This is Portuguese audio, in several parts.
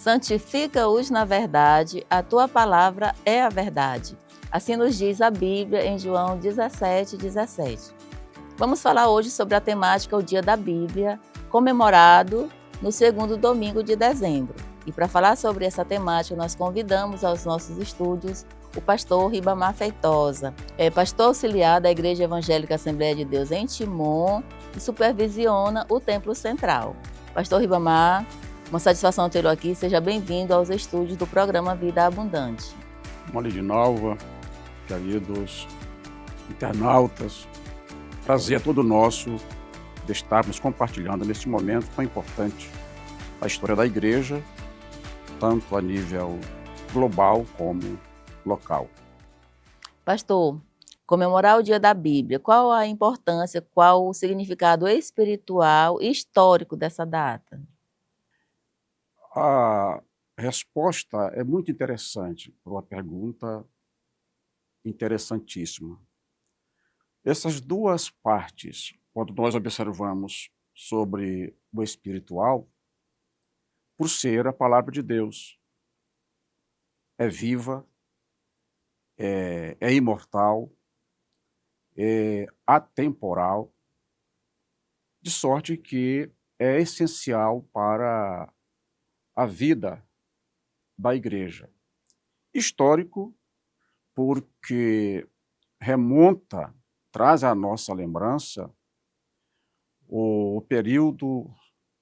Santifica-os na verdade, a tua palavra é a verdade. Assim nos diz a Bíblia em João 17:17. Vamos falar hoje sobre a temática O Dia da Bíblia, comemorado no segundo domingo de dezembro. E para falar sobre essa temática, nós convidamos aos nossos estúdios o pastor Ribamar Feitosa, pastor auxiliar da Igreja Evangélica Assembleia de Deus em Timon e supervisiona o Templo Central. Pastor Ribamar, uma satisfação tê-lo aqui, seja bem-vindo aos estúdios do programa Vida Abundante. Mole de Nova, queridos internautas, prazer todo nosso de estarmos compartilhando neste momento tão importante a história da igreja, tanto a nível global como local. Pastor, comemorar o Dia da Bíblia, qual a importância, qual o significado espiritual e histórico dessa data? A resposta é muito interessante para uma pergunta interessantíssima. Essas duas partes, quando nós observamos sobre o espiritual, por ser a palavra de Deus, é viva, é imortal, é atemporal, de sorte que é essencial para a vida da igreja. Histórico, porque remonta, traz à nossa lembrança o período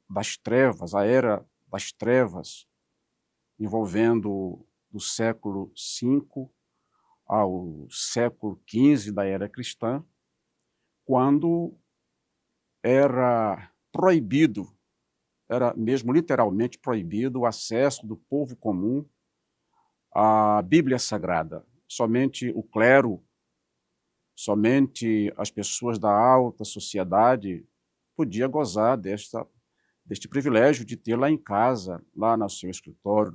das trevas, a era das trevas, envolvendo do século V ao século XV da era cristã, quando era proibido, era mesmo literalmente proibido o acesso do povo comum à Bíblia Sagrada. Somente o clero, somente as pessoas da alta sociedade podia gozar deste privilégio de ter lá em casa, lá no seu escritório,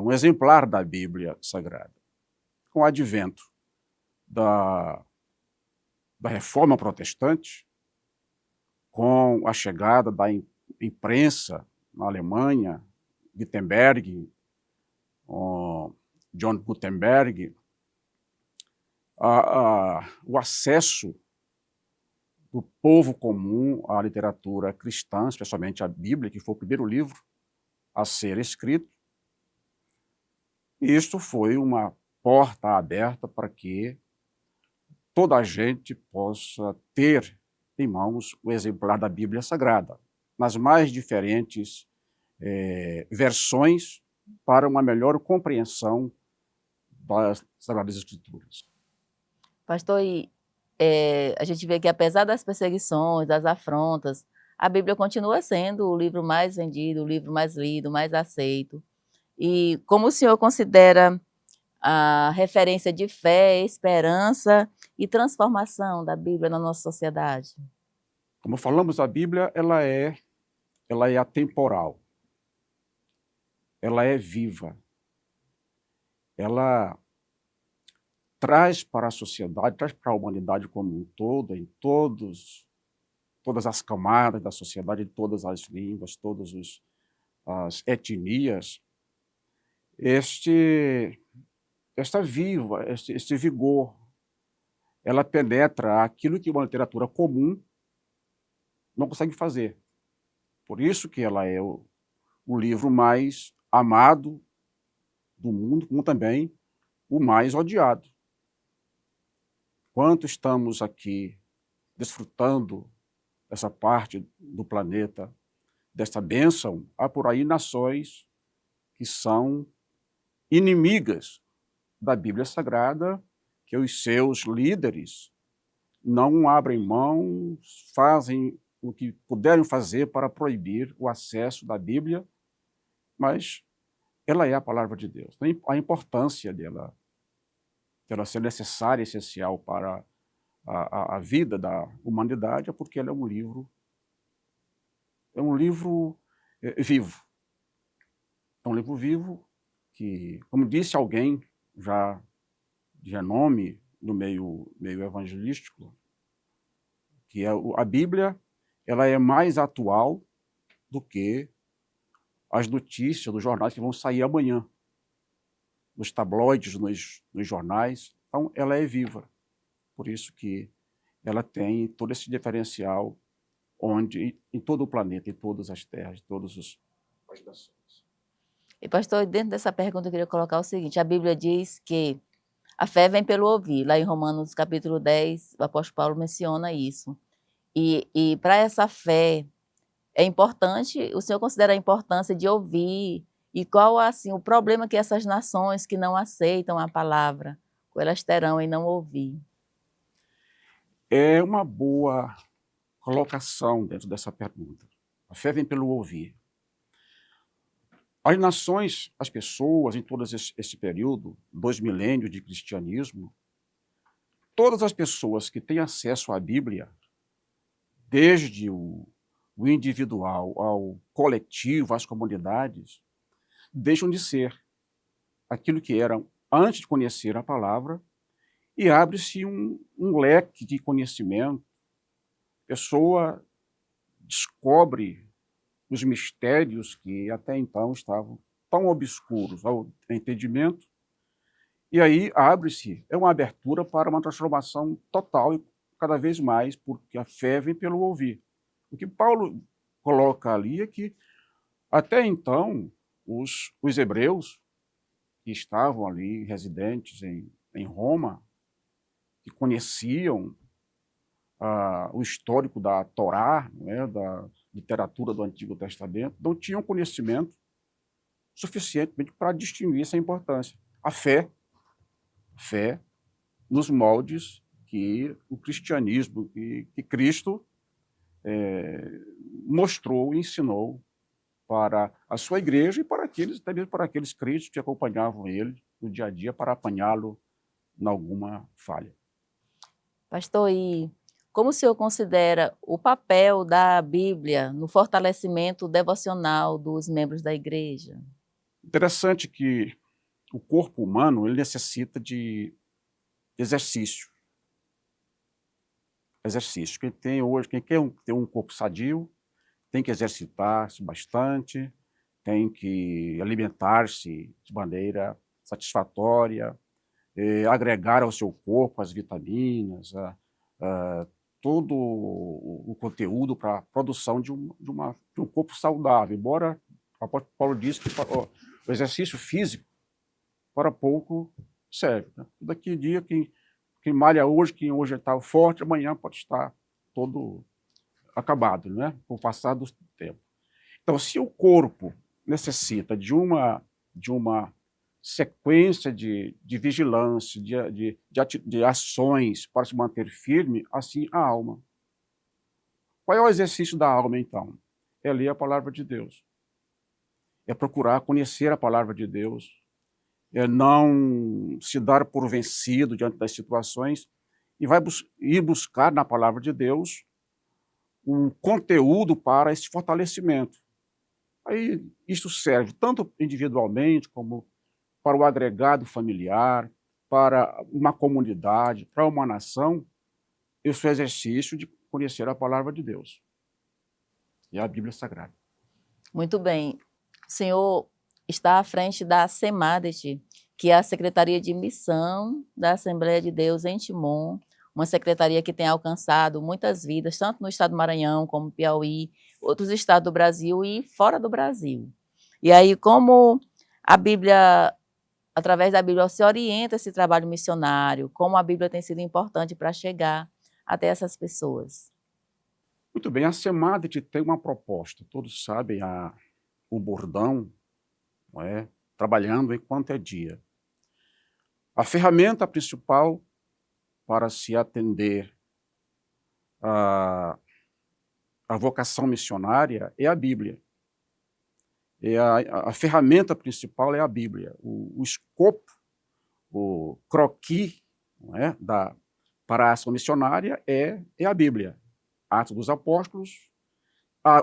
um exemplar da Bíblia Sagrada. Com o advento da Reforma Protestante, com a chegada da imprensa na Alemanha, Gutenberg, John Gutenberg, o acesso do povo comum à literatura cristã, especialmente à Bíblia, que foi o primeiro livro a ser escrito, isto foi uma porta aberta para que toda a gente possa ter em mãos o exemplar da Bíblia Sagrada, nas mais diferentes versões, para uma melhor compreensão das Sagradas Escrituras. Pastor, a gente vê que apesar das perseguições, das afrontas, a Bíblia continua sendo o livro mais vendido, o livro mais lido, mais aceito. E como o senhor considera a referência de fé, esperança e transformação da Bíblia na nossa sociedade? Como falamos, a Bíblia ela é atemporal, ela é viva, ela traz para a sociedade, traz para a humanidade como um todo, em todas as camadas da sociedade, em todas as línguas, todas as etnias, esta vigor, ela penetra aquilo que uma literatura comum não consegue fazer. Por isso que ela é o livro mais amado do mundo, como também o mais odiado. Quanto estamos aqui desfrutando essa parte do planeta, desta bênção, há por aí nações que são inimigas da Bíblia Sagrada, que os seus líderes não abrem mão, fazem o que puderem fazer para proibir o acesso da Bíblia, mas ela é a palavra de Deus. A importância dela ser necessária e essencial para a vida da humanidade é porque ela é um livro vivo. É um livro vivo que, como disse alguém já de renome no meio evangelístico, que a Bíblia ela é mais atual do que as notícias dos jornais que vão sair amanhã, nos tabloides, nos jornais. Então, ela é viva. Por isso que ela tem todo esse diferencial onde, em todo o planeta, em todas as terras, em todas as nações. E pastor, dentro dessa pergunta eu queria colocar o seguinte, a Bíblia diz que a fé vem pelo ouvir, lá em Romanos capítulo 10, o apóstolo Paulo menciona isso. E para essa fé, é importante, o senhor considera a importância de ouvir, e qual assim, o problema que essas nações que não aceitam a palavra, elas terão em não ouvir? É uma boa colocação dentro dessa pergunta. A fé vem pelo ouvir. As nações, as pessoas, em todo esse período, 2 milênios de cristianismo, todas as pessoas que têm acesso à Bíblia, desde o individual ao coletivo, às comunidades, deixam de ser aquilo que eram antes de conhecer a palavra e abre-se um leque de conhecimento. A pessoa descobre os mistérios que até então estavam tão obscuros ao entendimento, e aí abre-se, é uma abertura para uma transformação total e cada vez mais, porque a fé vem pelo ouvir. O que Paulo coloca ali é que, até então, os hebreus que estavam ali, residentes em Roma, que conheciam o histórico da Torá, né, da literatura do Antigo Testamento, não tinham conhecimento suficientemente para distinguir essa importância. A fé nos moldes que o cristianismo, que Cristo mostrou e ensinou para a sua igreja e para aqueles, até mesmo para aqueles crentes que acompanhavam ele no dia a dia para apanhá-lo em alguma falha. Pastor, e como o senhor considera o papel da Bíblia no fortalecimento devocional dos membros da igreja? Interessante que o corpo humano ele necessita de exercício. Exercício. Quem tem hoje, quem quer ter um corpo sadio, tem que exercitar-se bastante, tem que alimentar-se de maneira satisfatória, agregar ao seu corpo as vitaminas, todo o conteúdo para a produção de um corpo saudável. Embora o apóstolo Paulo disse que o exercício físico para pouco serve. Né? Daqui a dia, quem malha hoje, quem hoje está forte, amanhã pode estar todo acabado, né? Com o passar do tempo. Então, se o corpo necessita de uma sequência de vigilância, de ações para se manter firme, assim a alma. Qual é o exercício da alma, então? É ler a palavra de Deus. É procurar conhecer a palavra de Deus. É não se dar por vencido diante das situações e ir buscar na palavra de Deus um conteúdo para esse fortalecimento. Aí isso serve tanto individualmente como para o agregado familiar, para uma comunidade, para uma nação, esse exercício de conhecer a palavra de Deus e a Bíblia Sagrada. Muito bem. O senhor está à frente da SEMADET, que é a Secretaria de Missão da Assembleia de Deus em Timon, uma secretaria que tem alcançado muitas vidas, tanto no estado do Maranhão como Piauí, outros estados do Brasil e fora do Brasil. E aí, como a Bíblia, através da Bíblia, se orienta esse trabalho missionário, como a Bíblia tem sido importante para chegar até essas pessoas? Muito bem, a SEMADET tem uma proposta, todos sabem o bordão, não é? Trabalhando enquanto é dia. A ferramenta principal para se atender a vocação missionária é a Bíblia. A ferramenta principal é a Bíblia. O escopo, o croquis, não é? Para a ação missionária é a Bíblia. Atos dos Apóstolos,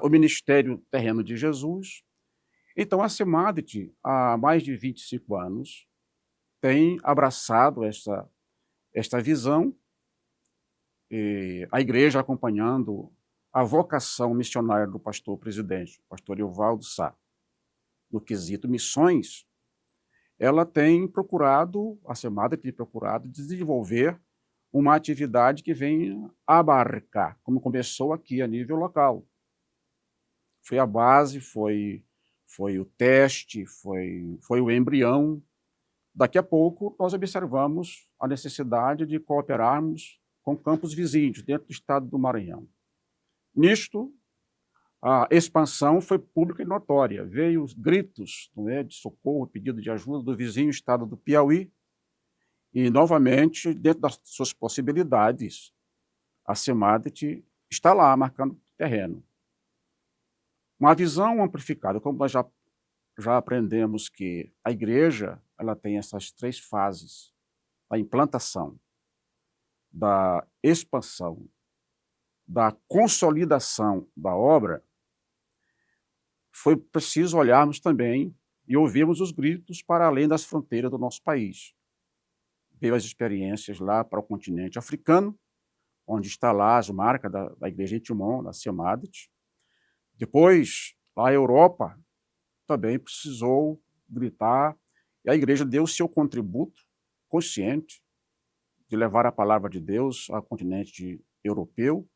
o ministério terreno de Jesus. Então, a SEMADET, há mais de 25 anos, tem abraçado esta visão, a igreja acompanhando a vocação missionária do pastor presidente, o pastor Evaldo Sá. no quesito missões, ela tem procurado, a SEMAD tem procurado desenvolver uma atividade que venha abarcar, como começou aqui a nível local. Foi a base, foi o teste, foi o embrião. Daqui a pouco, nós observamos a necessidade de cooperarmos com campos vizinhos, dentro do estado do Maranhão. Nisto, a expansão foi pública e notória. Veio os gritos, não é, de socorro, pedido de ajuda do vizinho estado do Piauí, e, novamente, dentro das suas possibilidades, a SEMADET está lá, marcando terreno. Uma visão amplificada, como nós já aprendemos que a igreja ela tem essas 3 fases: da implantação, da expansão, da consolidação da obra. Foi preciso olharmos também e ouvirmos os gritos para além das fronteiras do nosso país. Veio as experiências lá para o continente africano, onde está lá as marcas da igreja em Timon, da SEMADET. Depois, a Europa também precisou gritar, e a igreja deu o seu contributo consciente de levar a palavra de Deus ao continente europeu.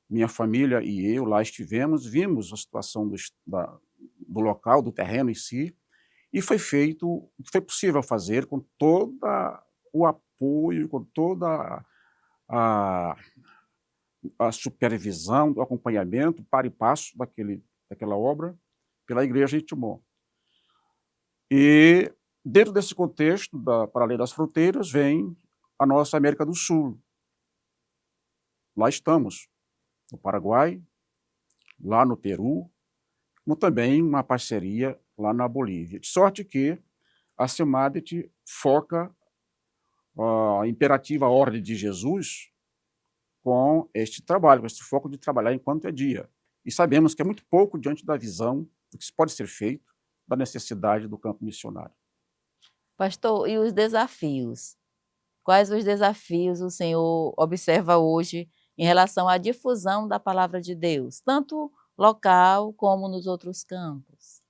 Minha família e eu lá estivemos, vimos a situação do local, do terreno em si, e foi feito o que foi possível fazer com todo o apoio, com toda a supervisão, do acompanhamento, para e passo daquela obra, pela igreja em Timon. E, dentro desse contexto, para além das fronteiras, vem a nossa América do Sul. Lá estamos, no Paraguai, lá no Peru, como também uma parceria lá na Bolívia. De sorte que a SEMADET foca a imperativa ordem de Jesus com este trabalho, com esse foco de trabalhar enquanto é dia. E sabemos que é muito pouco diante da visão do que pode ser feito, da necessidade do campo missionário. Pastor, e os desafios? Quais os desafios o senhor observa hoje em relação à difusão da palavra de Deus, tanto local como nos outros campos?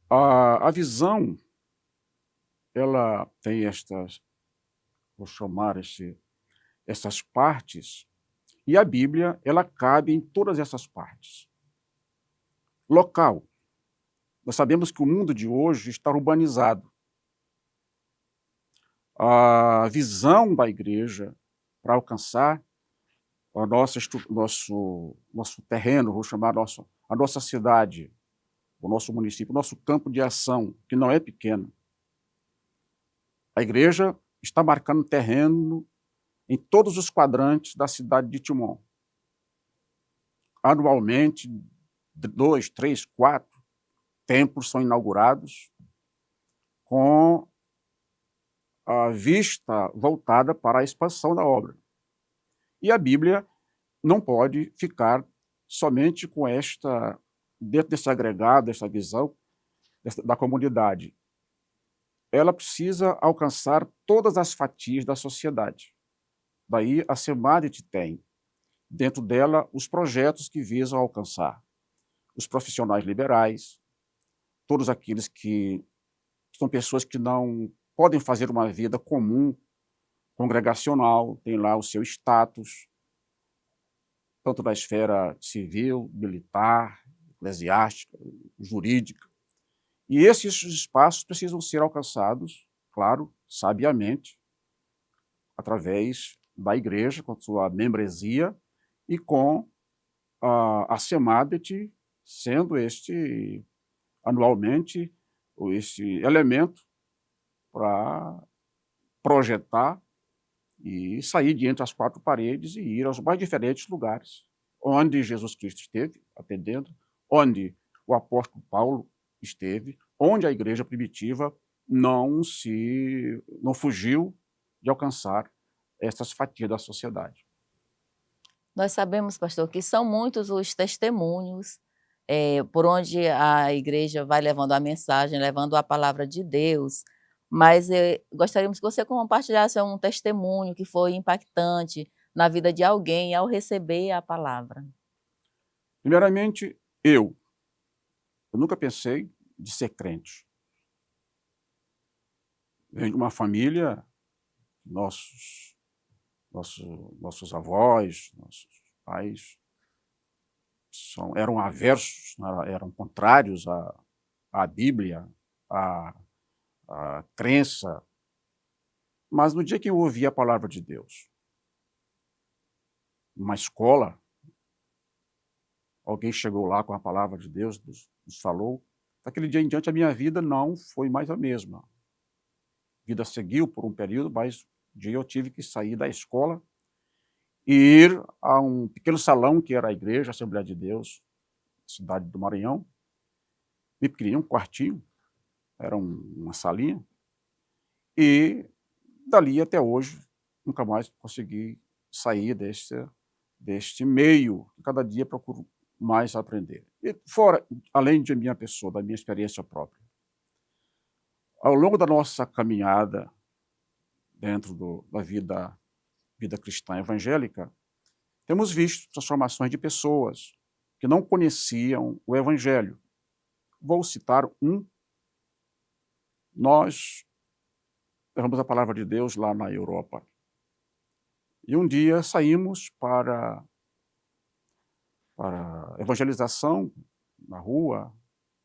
A visão, ela tem vou chamar essas partes, e a Bíblia, ela cabe em todas essas partes. Local. Nós sabemos que o mundo de hoje está urbanizado. A visão da igreja para alcançar nosso terreno, vou chamar a nossa cidade, o nosso município, o nosso campo de ação, que não é pequeno. A igreja está marcando terreno em todos os quadrantes da cidade de Timon. Anualmente, 2, 3, 4 templos são inaugurados com a vista voltada para a expansão da obra. E a Bíblia não pode ficar somente com dentro desse agregado, dessa visão da comunidade. Ela precisa alcançar todas as fatias da sociedade. Daí a SEMADET tem, dentro dela, os projetos que visam alcançar os profissionais liberais, todos aqueles que são pessoas que não podem fazer uma vida comum, congregacional, tem lá o seu status, tanto na esfera civil, militar, eclesiástica, jurídica. E esses espaços precisam ser alcançados, claro, sabiamente, através da igreja, com sua membresia, e com a SEMADET sendo anualmente, esse elemento para projetar e sair de entre as 4 paredes e ir aos mais diferentes lugares onde Jesus Cristo esteve atendendo, onde o apóstolo Paulo esteve, onde a igreja primitiva não fugiu de alcançar essas fatias da sociedade. Nós sabemos, pastor, que são muitos os testemunhos por onde a igreja vai levando a mensagem, levando a palavra de Deus, mas gostaríamos que você compartilhasse um testemunho que foi impactante na vida de alguém ao receber a palavra. Primeiramente, eu nunca pensei de ser crente. Venho de uma família, nossos avós, nossos pais eram aversos, eram contrários à Bíblia, à crença. Mas no dia que eu ouvi a palavra de Deus, numa escola, alguém chegou lá com a palavra de Deus, nos falou, daquele dia em diante a minha vida não foi mais a mesma. A vida seguiu por um período, mas um dia eu tive que sair da escola e ir a um pequeno salão que era a igreja, a Assembleia de Deus, cidade do Maranhão, me pequenininho, um quartinho, era uma salinha, e dali até hoje nunca mais consegui sair deste meio. Cada dia procuro mais aprender. E fora, além de minha pessoa, da minha experiência própria, ao longo da nossa caminhada dentro da vida cristã evangélica, temos visto transformações de pessoas que não conheciam o Evangelho. Vou citar um. Nós levamos a palavra de Deus lá na Europa. E um dia saímos para evangelização na rua,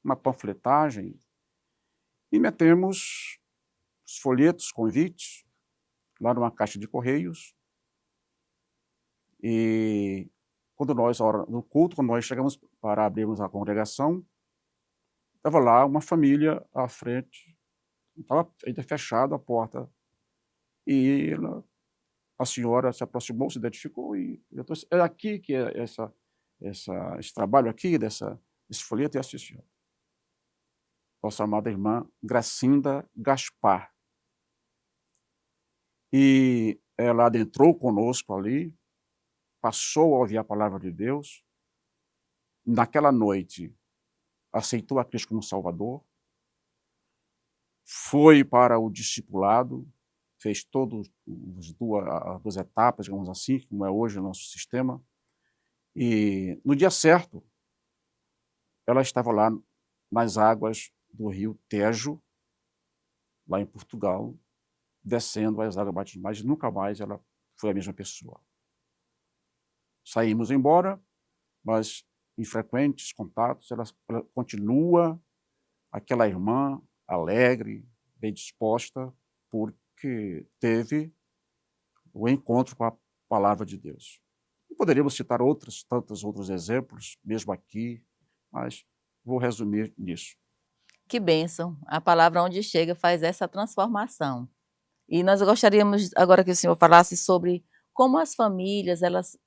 uma panfletagem, e metemos os folhetos, convites, lá numa caixa de correios. E no culto, quando nós chegamos para abrirmos a congregação, estava lá uma família à frente, estava ainda fechada a porta, e a senhora se aproximou, se identificou, e é aqui que é esse trabalho aqui, desse folheto, e assistiu. Nossa amada irmã Gracinda Gaspar. E ela adentrou conosco ali, passou a ouvir a palavra de Deus. Naquela noite, aceitou a Cristo como Salvador, foi para o discipulado, fez todas as duas etapas, digamos assim, como é hoje o nosso sistema. E no dia certo, ela estava lá nas águas do rio Tejo, lá em Portugal, descendo as águas batismais, e nunca mais ela foi a mesma pessoa. Saímos embora, mas em frequentes contatos, ela continua aquela irmã alegre, bem disposta, porque teve o encontro com a palavra de Deus. E poderíamos citar tantos outros exemplos, mesmo aqui, mas vou resumir nisso. Que bênção! A palavra onde chega faz essa transformação. E nós gostaríamos agora que o senhor falasse sobre como as famílias,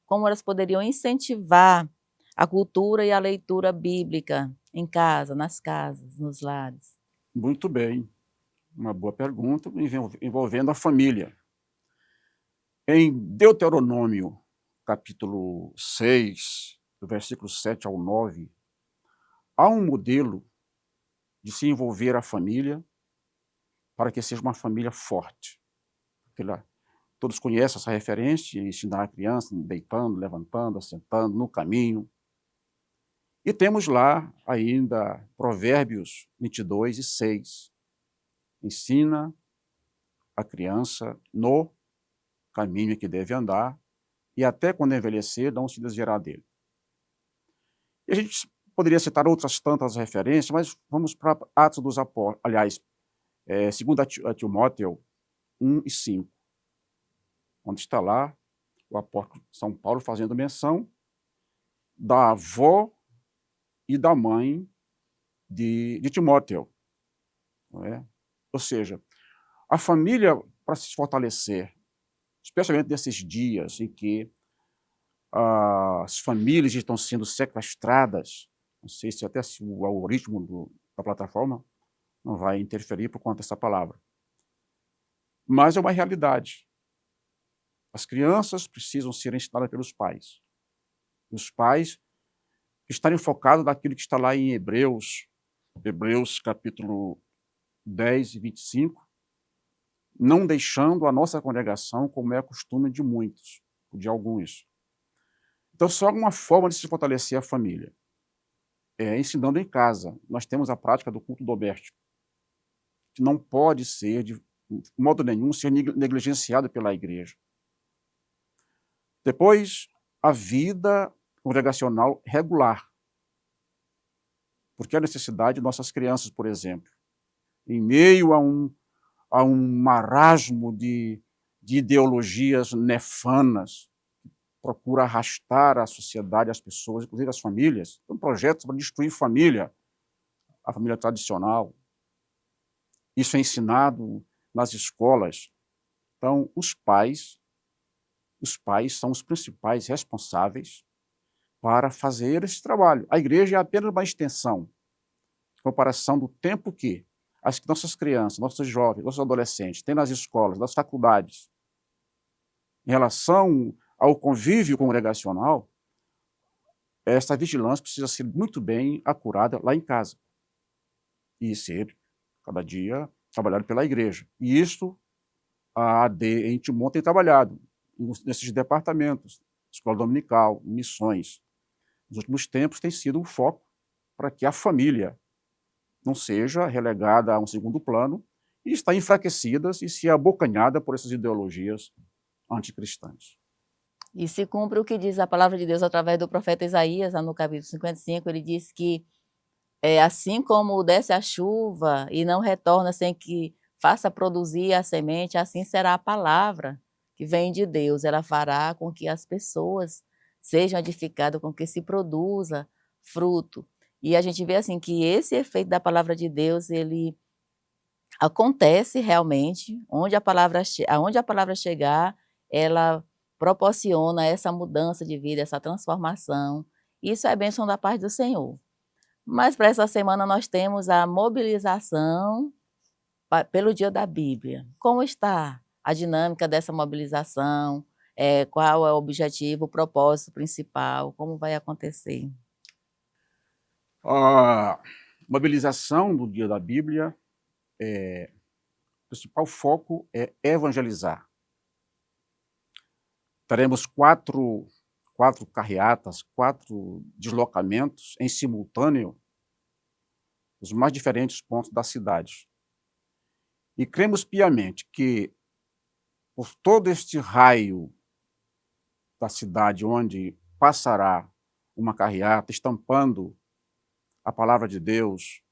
como elas poderiam incentivar a cultura e a leitura bíblica em casa, nas casas, nos lares. Muito bem, uma boa pergunta envolvendo a família. Em Deuteronômio, capítulo 6, do versículo 7 ao 9, há um modelo de se envolver a família para que seja uma família forte. Todos conhecem essa referência, ensinar a criança deitando, levantando, assentando, no caminho. E temos lá ainda Provérbios 22 e 6. Ensina a criança no caminho que deve andar, e até quando envelhecer, não se desviará dele. E a gente poderia citar outras tantas referências, mas vamos para Atos dos Apóstolos, aliás, 2 Timóteo 1 e 5, onde está lá o apóstolo São Paulo fazendo menção da avó e da mãe de Timóteo. Não é? Ou seja, a família, para se fortalecer, especialmente nesses dias em que as famílias estão sendo sequestradas, não sei se até o algoritmo da plataforma não vai interferir por conta dessa palavra, mas é uma realidade. As crianças precisam ser ensinadas pelos pais. Os pais estarem focados naquilo que está lá em Hebreus capítulo 10 e 25, não deixando a nossa congregação como é costume de muitos, de alguns. Então, só uma forma de se fortalecer a família ensinando em casa. Nós temos a prática do culto doméstico, que não pode ser, de modo nenhum, ser negligenciado pela igreja. Depois, a vida congregacional regular, porque a necessidade de nossas crianças, por exemplo, em meio a um marasmo de ideologias nefanas, procura arrastar a sociedade, as pessoas, inclusive as famílias. Tem projetos para destruir a família tradicional. Isso é ensinado nas escolas. Então, os pais são os principais responsáveis para fazer esse trabalho. A igreja é apenas uma extensão, em comparação do tempo que as nossas crianças, nossos jovens, nossos adolescentes têm nas escolas, nas faculdades, em relação ao convívio congregacional. Essa vigilância precisa ser muito bem acurada lá em casa e ser, cada dia, trabalhado pela igreja. E isso a AD em Timon tem trabalhado nesses departamentos, escola dominical, missões. Nos últimos tempos tem sido um foco para que a família não seja relegada a um segundo plano e está enfraquecida e se abocanhada por essas ideologias anticristãs. E se cumpre o que diz a palavra de Deus através do profeta Isaías, no capítulo 55, ele diz que assim como desce a chuva e não retorna sem que faça produzir a semente, assim será a palavra que vem de Deus. Ela fará com que as pessoas sejam edificadas, com que se produza fruto. E a gente vê assim que esse efeito da palavra de Deus, ele acontece realmente, aonde a palavra chegar, ela proporciona essa mudança de vida, essa transformação. Isso é bênção da parte do Senhor. Mas para essa semana nós temos a mobilização pelo Dia da Bíblia. Como está a dinâmica dessa mobilização? Qual é o objetivo, o propósito principal? Como vai acontecer? A mobilização do Dia da Bíblia, o principal foco é evangelizar. Teremos quatro carreatas, 4 deslocamentos em simultâneo, nos mais diferentes pontos da cidade. E cremos piamente que, por todo este raio da cidade onde passará uma carreata estampando a palavra de Deus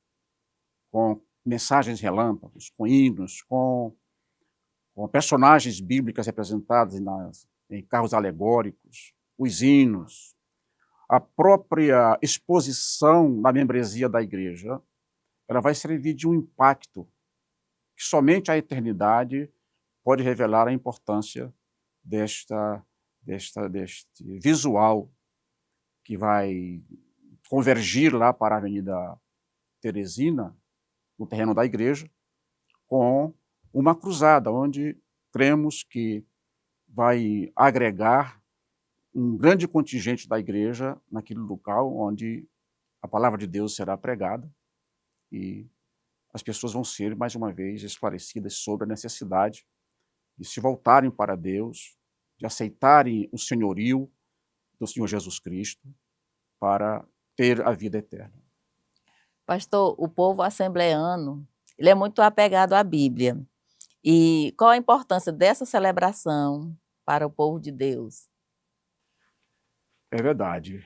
com mensagens relâmpagos, com hinos, com personagens bíblicas representadas em carros alegóricos, os hinos, a própria exposição da membresia da igreja, ela vai servir de um impacto que somente a eternidade pode revelar a importância deste visual que vai convergir lá para a Avenida Teresina, no terreno da igreja, com uma cruzada, onde cremos que vai agregar um grande contingente da igreja naquele local onde a palavra de Deus será pregada e as pessoas vão ser, mais uma vez, esclarecidas sobre a necessidade de se voltarem para Deus, de aceitarem o senhorio do Senhor Jesus Cristo para ter a vida eterna. Pastor, o povo assembleano, ele é muito apegado à Bíblia. E qual a importância dessa celebração para o povo de Deus? É verdade,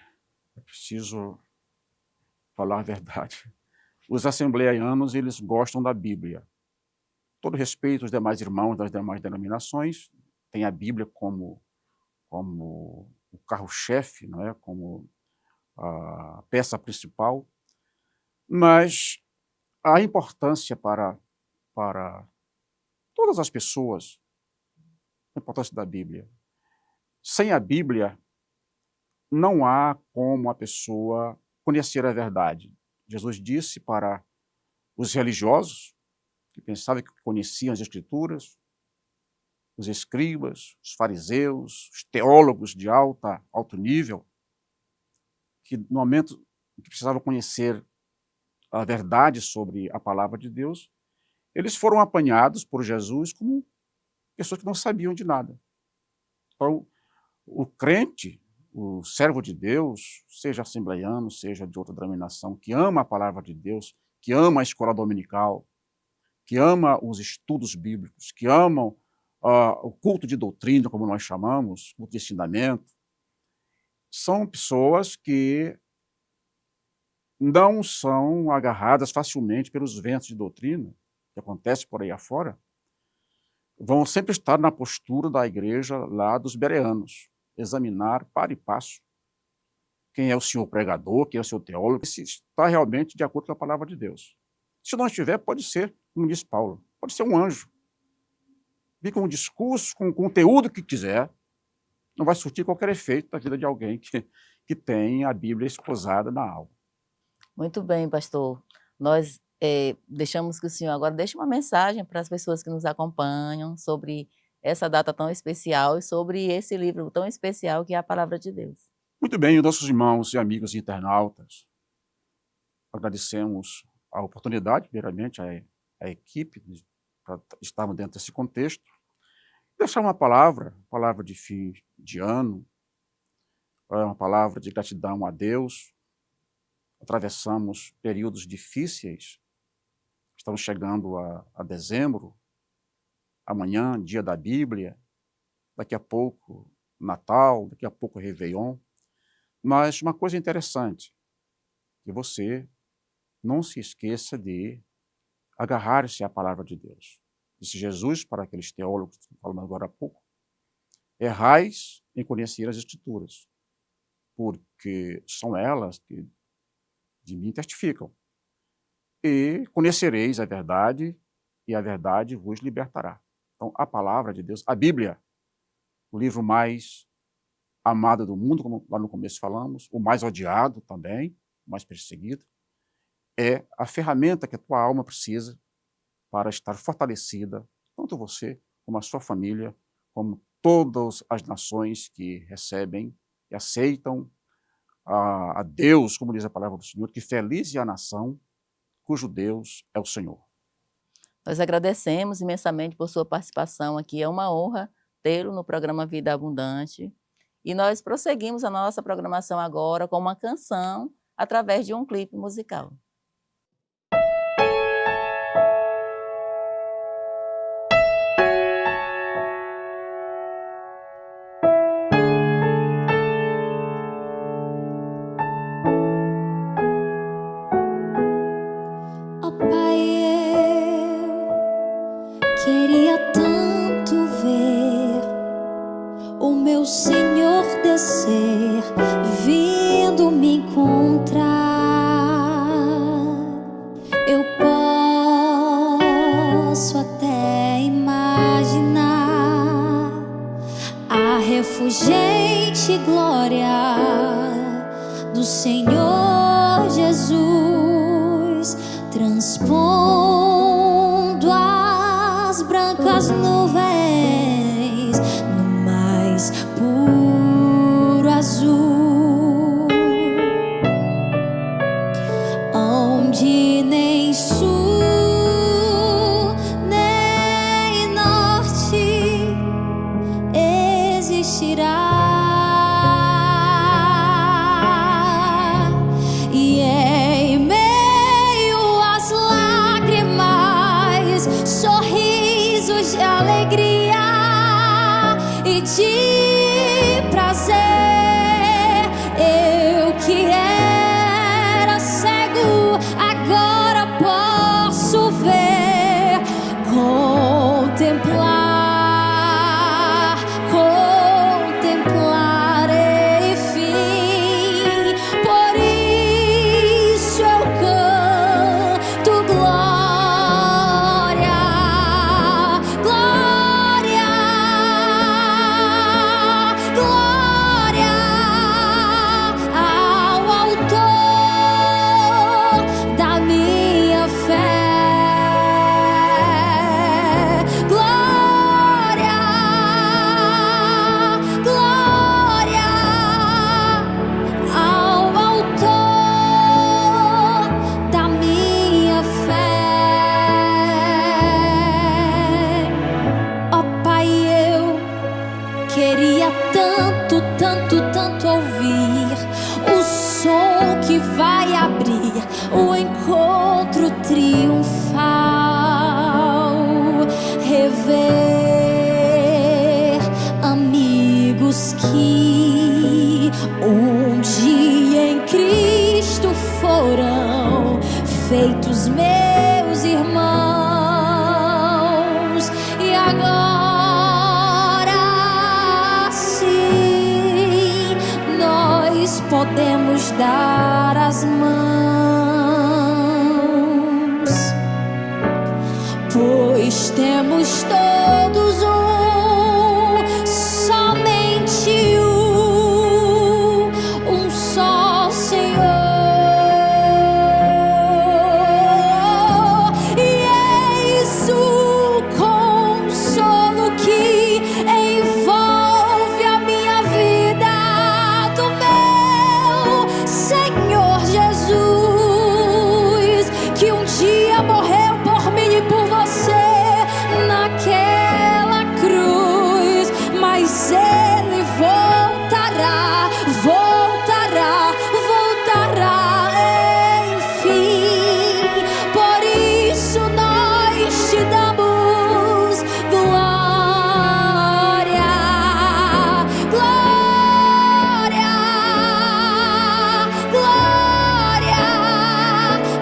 é preciso falar a verdade. Os assembleianos, eles gostam da Bíblia. Todo respeito aos demais irmãos das demais denominações, tem a Bíblia como o carro-chefe, não é? Como a peça principal, mas a importância para todas as pessoas, a importância da Bíblia. Sem a Bíblia, não há como a pessoa conhecer a verdade. Jesus disse para os religiosos, que pensavam que conheciam as Escrituras, os escribas, os fariseus, os teólogos de alto nível, que no momento em que precisavam conhecer a verdade sobre a palavra de Deus, eles foram apanhados por Jesus como pessoas que não sabiam de nada. Então, o crente, o servo de Deus, seja assembleiano, seja de outra denominação, que ama a palavra de Deus, que ama a escola dominical, que ama os estudos bíblicos, que amam o culto de doutrina, como nós chamamos, culto de ensinamento, são pessoas que não são agarradas facilmente pelos ventos de doutrina, que acontece por aí afora, vão sempre estar na postura da igreja lá dos bereanos, examinar para e passo quem é o senhor pregador, quem é o seu teólogo, se está realmente de acordo com a palavra de Deus. Se não estiver, pode ser, como diz Paulo, pode ser um anjo. Vir com um discurso, com o conteúdo que quiser, não vai surtir qualquer efeito na vida de alguém que tem a Bíblia esposada na alma. Muito bem, pastor. Nós deixamos que o senhor agora deixe uma mensagem para as pessoas que nos acompanham sobre essa data tão especial e sobre esse livro tão especial que é a Palavra de Deus. Muito bem, nossos irmãos e amigos internautas, agradecemos a oportunidade, primeiramente, a equipe, para estarmos dentro desse contexto. Deixar uma palavra de fim de ano, uma palavra de gratidão a Deus. Atravessamos períodos difíceis, estamos chegando a dezembro, amanhã, dia da Bíblia, daqui a pouco Natal, daqui a pouco Réveillon. Mas uma coisa interessante, que você não se esqueça de agarrar-se à palavra de Deus. Disse Jesus para aqueles teólogos que falamos agora há pouco: errais em conhecer as Escrituras, porque são elas que de mim testificam. E conhecereis a verdade, e a verdade vos libertará. Então, a palavra de Deus, a Bíblia, o livro mais amado do mundo, como lá no começo falamos, o mais odiado também, o mais perseguido, é a ferramenta que a tua alma precisa para estar fortalecida, tanto você como a sua família, como todas as nações que recebem e aceitam a Deus, como diz a palavra do Senhor, que feliz é a nação cujo Deus é o Senhor. Nós agradecemos imensamente por sua participação aqui. É uma honra tê-lo no programa Vida Abundante. E nós prosseguimos a nossa programação agora com uma canção através de um clipe musical. Ó Pai, eu queria tanto ver o meu Senhor descer, vindo me encontrar. Eu posso até imaginar a refulgente glória do Senhor Jesus, transpondo as brancas nuvens no mais puro azul, onde nem sul nem norte existirá. E em meio às lágrimas, sorrisos de alegria, feitos meus irmãos, e agora sim nós podemos dar as mãos, pois temos todos somente um só Senhor, e eis o consolo que envolve a minha vida, do meu Senhor Jesus, que um dia morreu por mim e por você naquela cruz, mas Ele voltará, voltará, voltará, enfim. Por isso nós te damos glória, glória, glória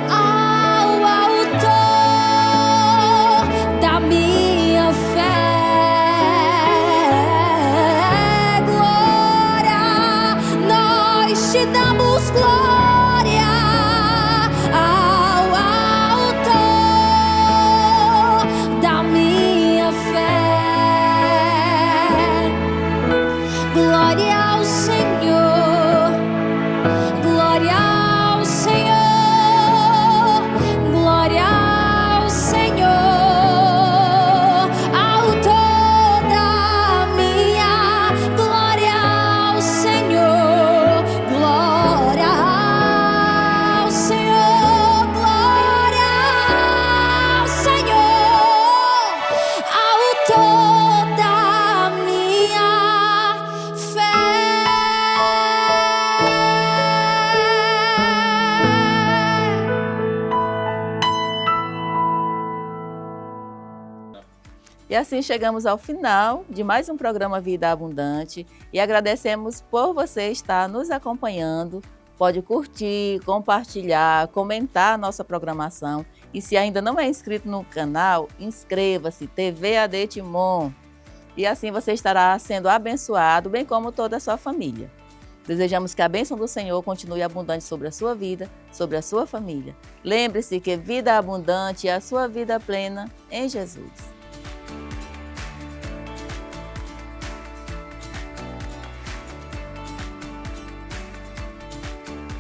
ao Autor da minha fé. Glória, nós te damos glória ao Autor da minha fé. Glória ao Senhor, glória ao Senhor, glória ao Senhor, Autor da minha. Glória ao Senhor, glória ao Senhor, glória ao Senhor, Autor da minha fé. E assim chegamos ao final de mais um programa Vida Abundante e agradecemos por você estar nos acompanhando. Pode curtir, compartilhar, comentar a nossa programação. E se ainda não é inscrito no canal, inscreva-se, TV AD Timon. E assim você estará sendo abençoado, bem como toda a sua família. Desejamos que a bênção do Senhor continue abundante sobre a sua vida, sobre a sua família. Lembre-se que vida abundante é a sua vida plena em Jesus.